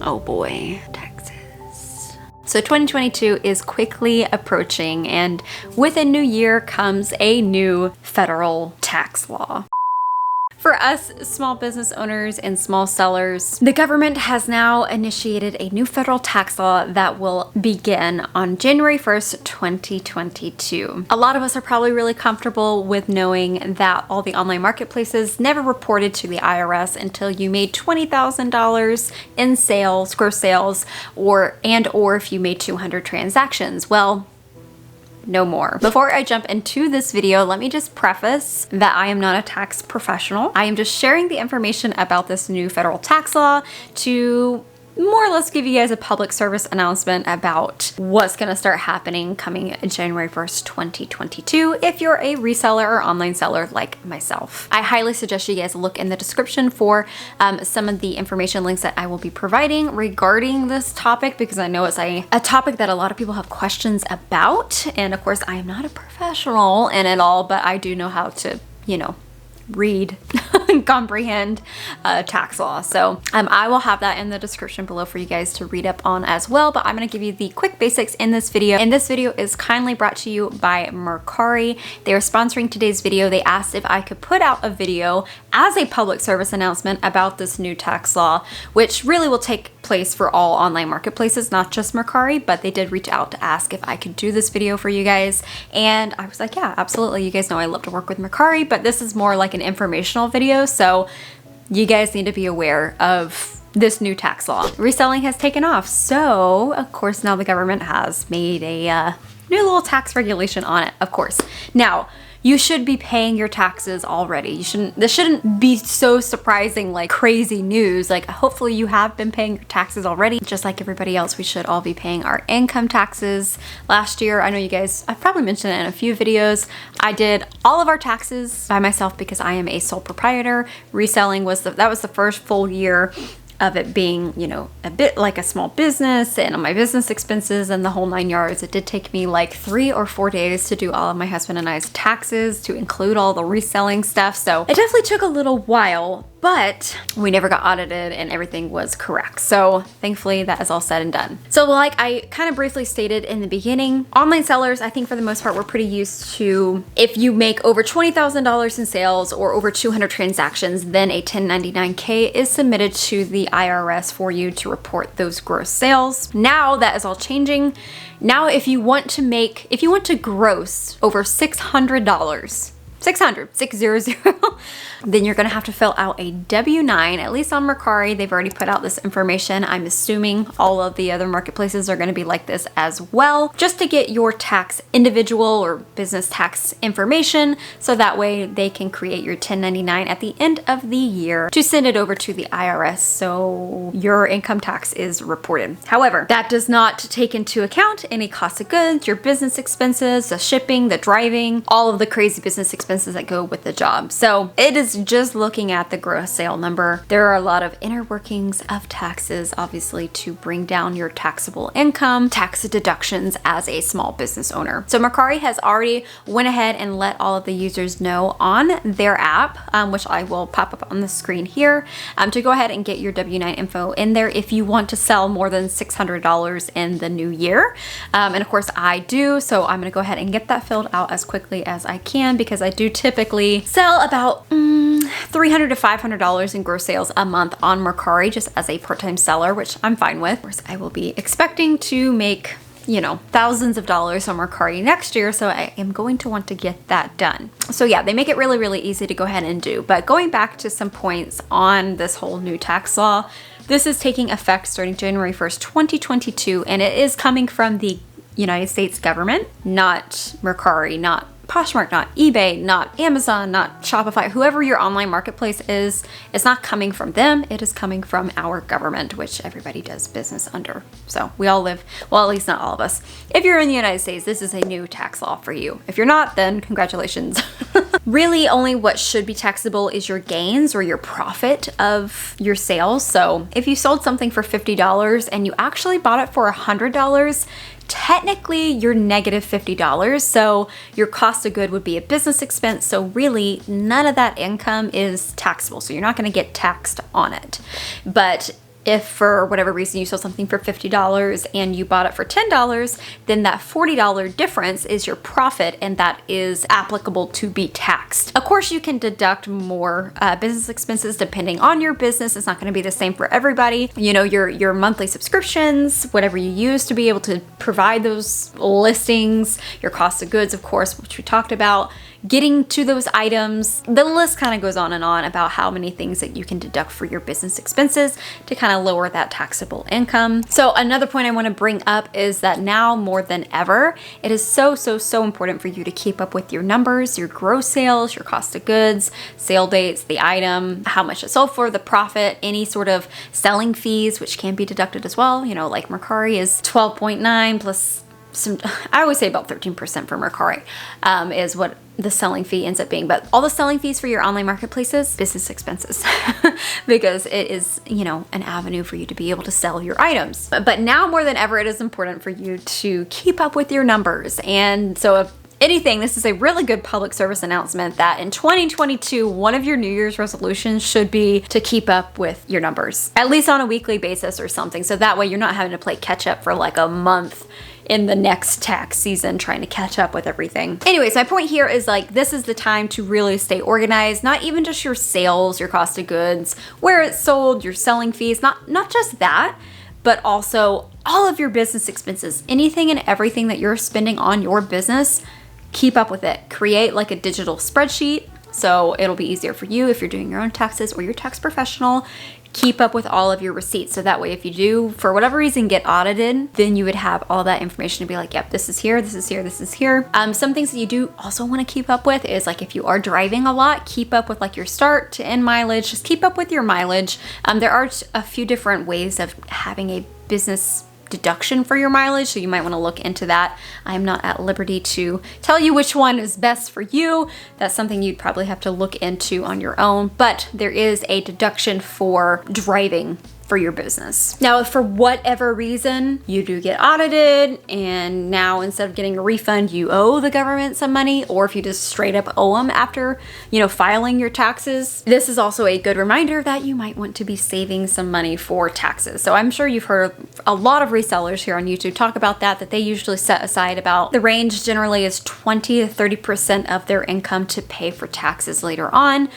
Oh boy, taxes. So 2022 is quickly approaching, and with a new year comes a new federal tax law. For us small business owners and small sellers, the government has now initiated a new federal tax law that will begin on January 1st, 2022. A lot of us are probably really comfortable with knowing that all the online marketplaces never reported to the IRS until you made $20,000 in sales, gross sales, or if you made 200 transactions. Well, no more. Before I jump into this video, let me just preface that I am not a tax professional. I am just sharing the information about this new federal tax law to more or less give you guys a public service announcement about what's going to start happening coming January 1st, 2022 if you're a reseller or online seller like myself. I highly suggest you guys look in the description for some of the information links that I will be providing regarding this topic, because I know it's a topic that a lot of people have questions about. And of course, I am not a professional in it all, but I do know how to, read and comprehend tax law. So I will have that in the description below for you guys to read up on as well, but I'm going to give you the quick basics in this video. And this video is kindly brought to you by Mercari. They are sponsoring today's video. They asked if I could put out a video as a public service announcement about this new tax law, which really will take place for all online marketplaces, not just Mercari, but they did reach out to ask if I could do this video for you guys. And I was like, yeah, absolutely. You guys know I love to work with Mercari, but this is more like an informational video. So you guys need to be aware of this new tax law. Reselling has taken off. So of course now the government has made a new little tax regulation on it, of course. Now, you should be paying your taxes already. This shouldn't be so surprising, like crazy news. Like, hopefully you have been paying your taxes already. Just like everybody else, we should all be paying our income taxes. Last year, I know you guys, I've probably mentioned it in a few videos, I did all of our taxes by myself because I am a sole proprietor. Reselling was that was the first full year of it being, a bit like a small business and my business expenses and the whole 9 yards. It did take me like 3 or 4 days to do all of my husband and I's taxes to include all the reselling stuff. So it definitely took a little while, but we never got audited and everything was correct. So thankfully that is all said and done. So like I kind of briefly stated in the beginning, online sellers, I think for the most part, we're pretty used to if you make over $20,000 in sales or over 200 transactions, then a 1099K is submitted to the IRS for you to report those gross sales. Now that is all changing. Now if you want to gross over $600, 600, then you're gonna have to fill out a W-9, at least on Mercari. They've already put out this information. I'm assuming all of the other marketplaces are gonna be like this as well, just to get your tax individual or business tax information, so that way they can create your 1099 at the end of the year to send it over to the IRS so your income tax is reported. However, that does not take into account any cost of goods, your business expenses, the shipping, the driving, all of the crazy business expenses that go with the job. So it is just looking at the gross sale number. There are a lot of inner workings of taxes, obviously, to bring down your taxable income, tax deductions as a small business owner. So Mercari has already went ahead and let all of the users know on their app, which I will pop up on the screen here, to go ahead and get your W-9 info in there if you want to sell more than $600 in the new year. And of course I do, so I'm gonna go ahead and get that filled out as quickly as I can, because I do typically sell about $300 to $500 in gross sales a month on Mercari just as a part-time seller, which I'm fine with. Of course, I will be expecting to make thousands of dollars on Mercari next year, so I am going to want to get that done. So yeah, they make it really, really easy to go ahead and do. But going back to some points on this whole new tax law, this is taking effect starting January 1st, 2022, and it is coming from the United States government, not Mercari, not Poshmark, not eBay, not Amazon, not Shopify, whoever your online marketplace is, it's not coming from them. It is coming from our government, which everybody does business under. So we all live, well, at least not all of us. If you're in the United States, this is a new tax law for you. If you're not, then congratulations. Really, only what should be taxable is your gains or your profit of your sales. So if you sold something for $50 and you actually bought it for $100, technically you're negative $50. So your cost of good would be a business expense. So really none of that income is taxable. So you're not going to get taxed on it. But if for whatever reason you sold something for $50 and you bought it for $10, then that $40 difference is your profit, and that is applicable to be taxed. Of course, you can deduct more business expenses depending on your business. It's not going to be the same for everybody. You know, your monthly subscriptions, whatever you use to be able to provide those listings, your cost of goods, of course, which we talked about, getting to those items. The list kind of goes on and on about how many things that you can deduct for your business expenses to kind of lower that taxable income. So another point I want to bring up is that now more than ever, it is so important for you to keep up with your numbers, your gross sales, your cost of goods, sale dates, the item, how much it sold for, the profit, any sort of selling fees, which can be deducted as well. You know, like Mercari is 12.9 plus some, I always say about 13% for Mercari is what the selling fee ends up being. But all the selling fees for your online marketplaces, business expenses, because it is, you know, an avenue for you to be able to sell your items. But now more than ever, it is important for you to keep up with your numbers. And so if anything, this is a really good public service announcement that in 2022, one of your New Year's resolutions should be to keep up with your numbers, at least on a weekly basis or something. So that way you're not having to play catch up for like a month in the next tax season trying to catch up with everything. Anyways, my point here is like, this is the time to really stay organized, not even just your sales, your cost of goods, where it's sold, your selling fees, not just that, but also all of your business expenses, anything and everything that you're spending on your business. Keep up with it. Create like a digital spreadsheet so it'll be easier for you if you're doing your own taxes or your tax professional. Keep up with all of your receipts so that way if you do, for whatever reason, get audited, then you would have all that information to be like, yep, this is here, this is here, this is here. Some things that you do also want to keep up with is like if you are driving a lot, keep up with like your start to end mileage. Just keep up with your mileage. There are a few different ways of having a business deduction for your mileage, so you might want to look into that. I'm not at liberty to tell you which one is best for you. That's something you'd probably have to look into on your own, but there is a deduction for driving for your business. Now, if for whatever reason you do get audited and now instead of getting a refund, you owe the government some money, or if you just straight up owe them after, you know, filing your taxes, this is also a good reminder that you might want to be saving some money for taxes. So I'm sure you've heard a lot of resellers here on YouTube talk about that they usually set aside about, the range generally is 20 to 30% of their income to pay for taxes later on.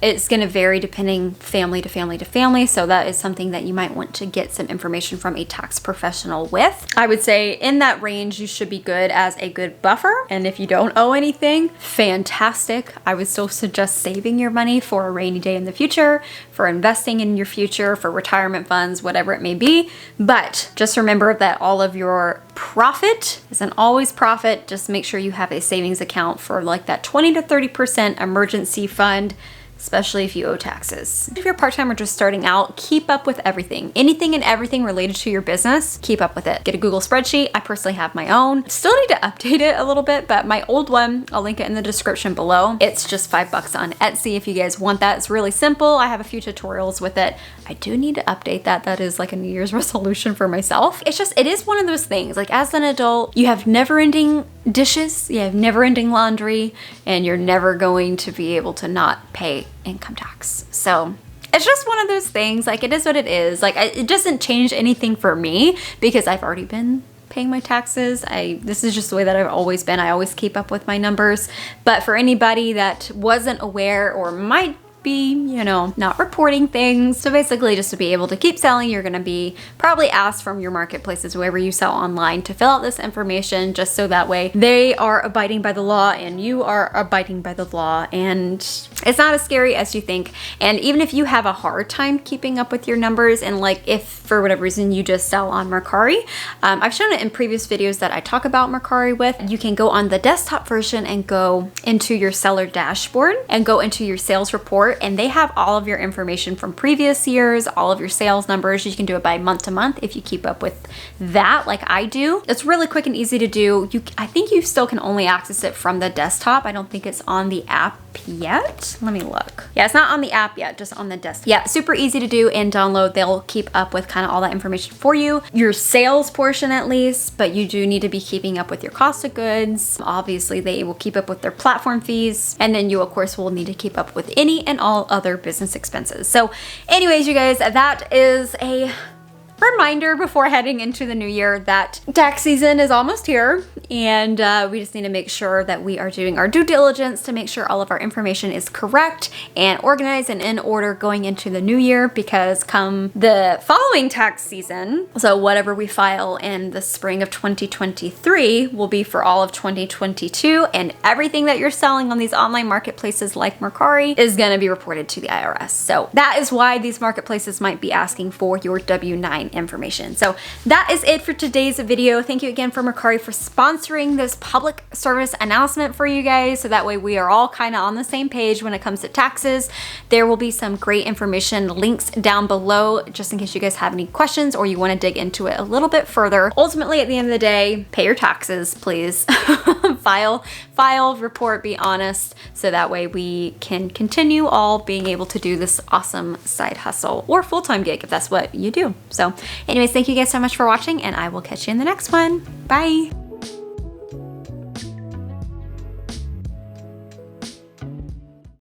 It's going to vary depending family to family to family. So that is something that you might want to get some information from a tax professional with. I would say in that range, you should be good as a good buffer. And if you don't owe anything, fantastic. I would still suggest saving your money for a rainy day in the future, for investing in your future, for retirement funds, whatever it may be. But just remember that all of your profit isn't always profit. Just make sure you have a savings account for like that 20 to 30% emergency fund, especially if you owe taxes. If you're part-time or just starting out, keep up with everything. Anything and everything related to your business, keep up with it. Get a Google spreadsheet. I personally have my own. Still need to update it a little bit, but my old one, I'll link it in the description below. It's just $5 on Etsy if you guys want that. It's really simple. I have a few tutorials with it. I do need to update that. That is like a New Year's resolution for myself. It is one of those things, like as an adult, you have never-ending dishes, you have never-ending laundry, and you're never going to be able to not pay income tax. So it's just one of those things, like it is what it is. Like it doesn't change anything for me because I've already been paying my taxes. This is just the way that I've always been. I always keep up with my numbers. But for anybody that wasn't aware or might be, you know, not reporting things. So basically just to be able to keep selling, you're going to be probably asked from your marketplaces, wherever you sell online, to fill out this information just so that way they are abiding by the law and you are abiding by the law, and it's not as scary as you think. And even if you have a hard time keeping up with your numbers, and like if for whatever reason you just sell on Mercari, I've shown it in previous videos that I talk about Mercari with, you can go on the desktop version and go into your seller dashboard and go into your sales report, and they have all of your information from previous years, all of your sales numbers. You can do it by month to month if you keep up with that like I do. It's really quick and easy to do. I think you still can only access it from the desktop. I don't think it's on the app yet. Let me look. Yeah, it's not on the app yet, just on the desktop. Yeah, super easy to do and download. They'll keep up with kind of all that information for you. Your sales portion at least, but you do need to be keeping up with your cost of goods. Obviously, they will keep up with their platform fees. And then you, of course, will need to keep up with any and and all other business expenses. So anyways, you guys, that is a reminder before heading into the new year that tax season is almost here, and we just need to make sure that we are doing our due diligence to make sure all of our information is correct and organized and in order going into the new year, because come the following tax season, so whatever we file in the spring of 2023 will be for all of 2022, and everything that you're selling on these online marketplaces like Mercari is going to be reported to the IRS. So that is why these marketplaces might be asking for your W-9 information. So that is it for today's video. Thank you again for Mercari for sponsoring this public service announcement for you guys, so that way we are all kind of on the same page when it comes to taxes. There will be some great information links down below just in case you guys have any questions or you want to dig into it a little bit further. Ultimately, at the end of the day, pay your taxes, please. file, report, be honest, so that way we can continue all being able to do this awesome side hustle or full-time gig if that's what you do. So anyways, thank you guys so much for watching, and I will catch you in the next one. Bye.